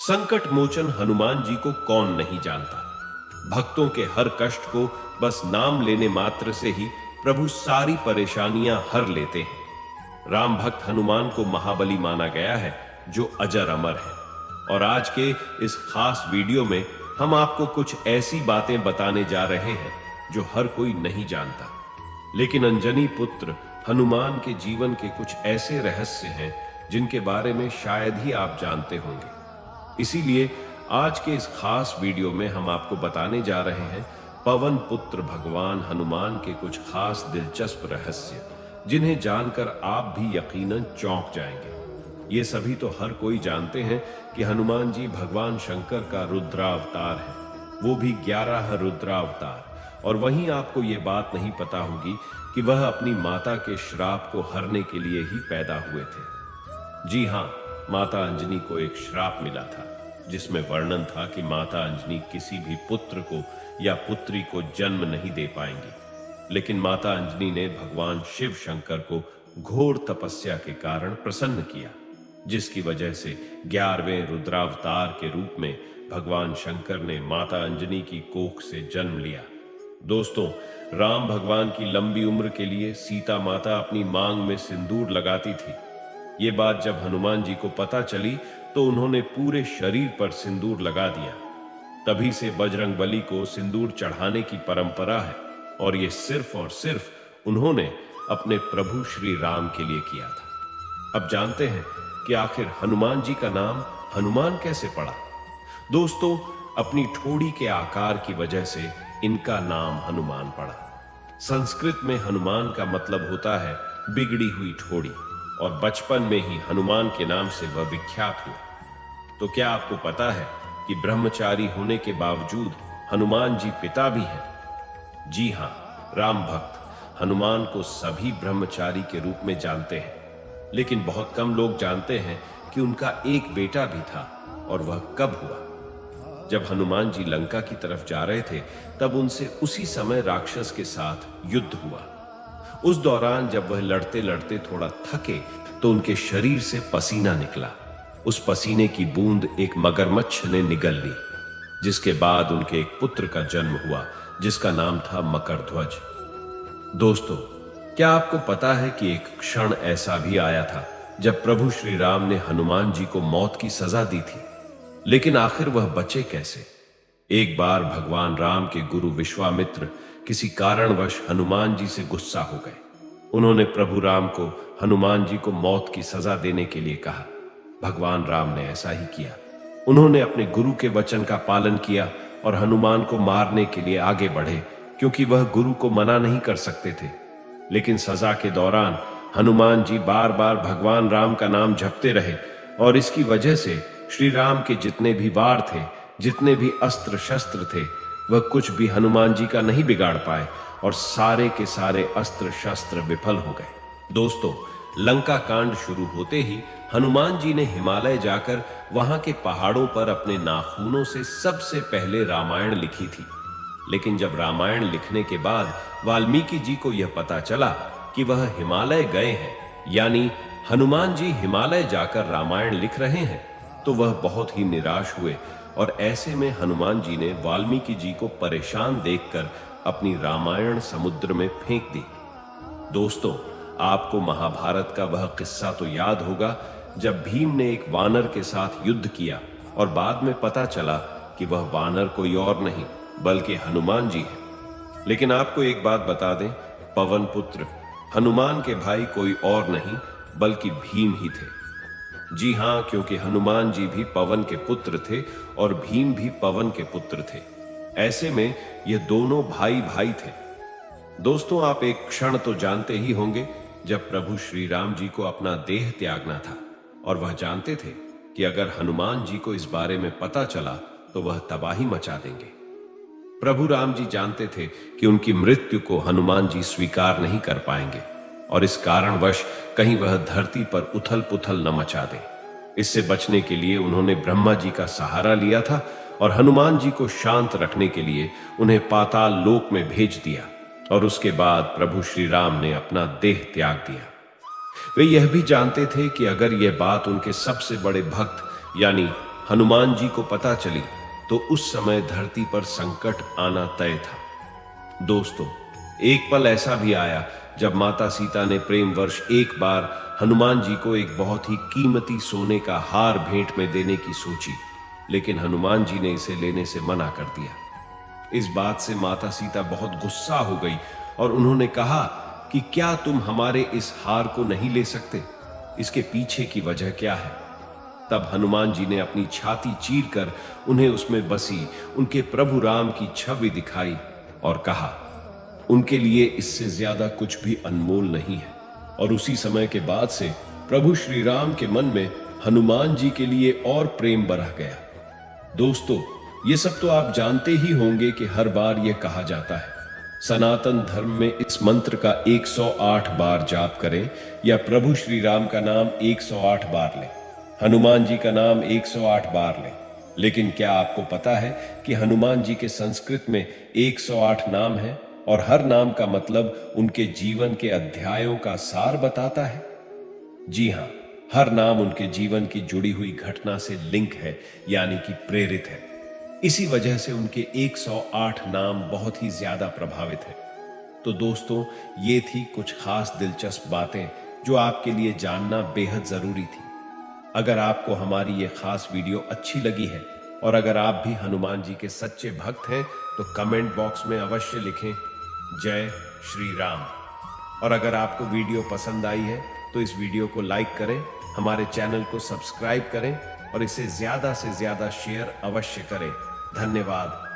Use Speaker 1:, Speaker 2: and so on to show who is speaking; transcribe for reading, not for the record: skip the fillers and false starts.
Speaker 1: संकट मोचन हनुमान जी को कौन नहीं जानता। भक्तों के हर कष्ट को बस नाम लेने मात्र से ही प्रभु सारी परेशानियां हर लेते हैं। राम भक्त हनुमान को महाबली माना गया है, जो अजर अमर है। और आज के इस खास वीडियो में हम आपको कुछ ऐसी बातें बताने जा रहे हैं जो हर कोई नहीं जानता, लेकिन अंजनी पुत्र हनुमान के जीवन के कुछ ऐसे रहस्य हैं जिनके बारे में शायद ही आप जानते होंगे। इसीलिए आज के इस खास वीडियो में हम आपको बताने जा रहे हैं पवन पुत्र भगवान हनुमान के कुछ खास दिलचस्प रहस्य, जिन्हें जानकर आप भी यकीनन चौंक जाएंगे। ये सभी तो हर कोई जानते हैं कि हनुमान जी भगवान शंकर का रुद्रावतार है, वो भी 11 रुद्रावतार। और वहीं आपको ये बात नहीं पता होगी कि वह अपनी माता के श्राप को हरने के लिए ही पैदा हुए थे। जी हां, माता अंजनी को एक श्राप मिला था, जिसमें वर्णन था कि माता अंजनी किसी भी पुत्र को या पुत्री को जन्म नहीं दे पाएंगी। लेकिन माता अंजनी ने भगवान शिव शंकर को घोर तपस्या के कारण प्रसन्न किया, जिसकी वजह से 11वें रुद्रावतार के रूप में भगवान शंकर ने माता अंजनी की कोख से जन्म लिया। दोस्तों, राम भगवान की लंबी उम्र के लिए सीता माता अपनी मांग में सिंदूर लगाती थी। ये बात जब हनुमान जी को पता चली तो उन्होंने पूरे शरीर पर सिंदूर लगा दिया। तभी से बजरंगबली को सिंदूर चढ़ाने की परंपरा है, और ये सिर्फ और सिर्फ उन्होंने अपने प्रभु श्री राम के लिए किया था। अब जानते हैं कि आखिर हनुमान जी का नाम हनुमान कैसे पड़ा। दोस्तों, अपनी ठोड़ी के आकार की वजह से इनका नाम हनुमान पड़ा। संस्कृत में हनुमान का मतलब होता है बिगड़ी हुई ठोड़ी, और बचपन में ही हनुमान के नाम से वह विख्यात हुए। तो क्या आपको पता है कि ब्रह्मचारी होने के बावजूद हनुमान जी पिता भी हैं? जी हां, राम भक्त हनुमान को सभी ब्रह्मचारी के रूप में जानते हैं, लेकिन बहुत कम लोग जानते हैं कि उनका एक बेटा भी था। और वह कब हुआ? जब हनुमान जी लंका की तरफ जा रहे थे, तब उनसे उसी समय राक्षस के साथ युद्ध हुआ। उस दौरान जब वह लड़ते लड़ते थोड़ा थके तो उनके शरीर से पसीना निकला। उस पसीने की बूंद एक मगरमच्छ ने निगल ली, जिसके बाद उनके एक पुत्र का जन्म हुआ, जिसका नाम था मकरध्वज। दोस्तों, क्या आपको पता है कि एक क्षण ऐसा भी आया था जब प्रभु श्री राम ने हनुमान जी को मौत की सजा दी थी, लेकिन आखिर वह बचे कैसे? एक बार भगवान राम के गुरु विश्वामित्र किसी कारणवश हनुमान जी से गुस्सा हो गए। उन्होंने प्रभु राम को हनुमान जी को मौत की सजा देने के लिए कहा। भगवान राम ने ऐसा ही किया। उन्होंने अपने गुरु के वचन का पालन किया और हनुमान को मारने के लिए आगे बढ़े, क्योंकि वह गुरु को मना नहीं कर सकते थे। लेकिन सजा के दौरान हनुमान जी बार बार भगवान राम का नाम जपते रहे, और इसकी वजह से श्री राम के जितने भी वार थे, जितने भी अस्त्र शस्त्र थे, वह कुछ भी हनुमान जी का नहीं बिगाड़ पाए, और सारे के सारे अस्त्र शस्त्र विफल हो गए। दोस्तों, लंका कांड शुरू होते ही हनुमान जी ने हिमालय जाकर वहां के पहाड़ों पर अपने नाखूनों से सबसे पहले रामायण लिखी थी। लेकिन जब रामायण लिखने के बाद वाल्मीकि जी को यह पता चला कि वह हिमालय गए हैं, यानी हनुमान जी हिमालय जाकर रामायण लिख रहे हैं, तो वह बहुत ही निराश हुए। और ऐसे में हनुमान जी ने वाल्मीकि जी को परेशान देखकर अपनी रामायण समुद्र में फेंक दी। दोस्तों, आपको महाभारत का वह किस्सा तो याद होगा जब भीम ने एक वानर के साथ युद्ध किया और बाद में पता चला कि वह वानर कोई और नहीं बल्कि हनुमान जी है। लेकिन आपको एक बात बता दें, पवन पुत्र हनुमान के भाई कोई और नहीं बल्कि भीम ही थे। जी हां, क्योंकि हनुमान जी भी पवन के पुत्र थे और भीम भी पवन के पुत्र थे। ऐसे में ये दोनों भाई भाई थे। दोस्तों, आप एक क्षण तो जानते ही होंगे जब प्रभु श्री राम जी को अपना देह त्यागना था, और वह जानते थे कि अगर हनुमान जी को इस बारे में पता चला तो वह तबाही मचा देंगे। प्रभु राम जी जानते थे कि उनकी मृत्यु को हनुमान जी स्वीकार नहीं कर पाएंगे, और इस कारणवश कहीं वह धरती पर उथल पुथल न मचा दे। इससे बचने के लिए उन्होंने ब्रह्मा जी का सहारा लिया था, और हनुमान जी को शांत रखने के लिए उन्हें पाताल लोक में भेज दिया। और उसके बाद प्रभु श्री राम ने अपना देह त्याग दिया। वे यह भी जानते थे कि अगर यह बात उनके सबसे बड़े भक्त यानी हनुमान जी को पता चली तो उस समय धरती पर संकट आना तय था। दोस्तों, एक पल ऐसा भी आया जब माता सीता ने प्रेम वर्ष एक बार हनुमान जी को एक बहुत ही कीमती सोने का हार भेंट में देने की सोची, लेकिन हनुमान जी ने इसे लेने से मना कर दिया। इस बात से माता सीता बहुत गुस्सा हो गई और उन्होंने कहा कि क्या तुम हमारे इस हार को नहीं ले सकते? इसके पीछे की वजह क्या है? तब हनुमान जी ने अपनी छाती चीरकर उन्हें उसमें बसी उनके प्रभु राम की छवि दिखाई और कहा, उनके लिए इससे ज्यादा कुछ भी अनमोल नहीं है। और उसी समय के बाद से प्रभु श्री राम के मन में हनुमान जी के लिए और प्रेम बढ़ गया। दोस्तों, ये सब तो आप जानते ही होंगे कि हर बार यह कहा जाता है, सनातन धर्म में इस मंत्र का 108 बार जाप करें या प्रभु श्री राम का नाम 108 बार लें, हनुमान जी का नाम 108 बार लें। लेकिन क्या आपको पता है कि हनुमान जी के संस्कृत में 108 नाम है और हर नाम का मतलब उनके जीवन के अध्यायों का सार बताता है? जी हां, हर नाम उनके जीवन की जुड़ी हुई घटना से लिंक है, यानी कि प्रेरित है। इसी वजह से उनके 108 नाम बहुत ही ज्यादा प्रभावित है। तो दोस्तों, ये थी कुछ खास दिलचस्प बातें जो आपके लिए जानना बेहद जरूरी थी। अगर आपको हमारी ये खास वीडियो अच्छी लगी है और अगर आप भी हनुमान जी के सच्चे भक्त हैं तो कमेंट बॉक्स में अवश्य लिखें जय श्री राम। और अगर आपको वीडियो पसंद आई है तो इस वीडियो को लाइक करें, हमारे चैनल को सब्सक्राइब करें और इसे ज्यादा से ज्यादा शेयर अवश्य करें। धन्यवाद।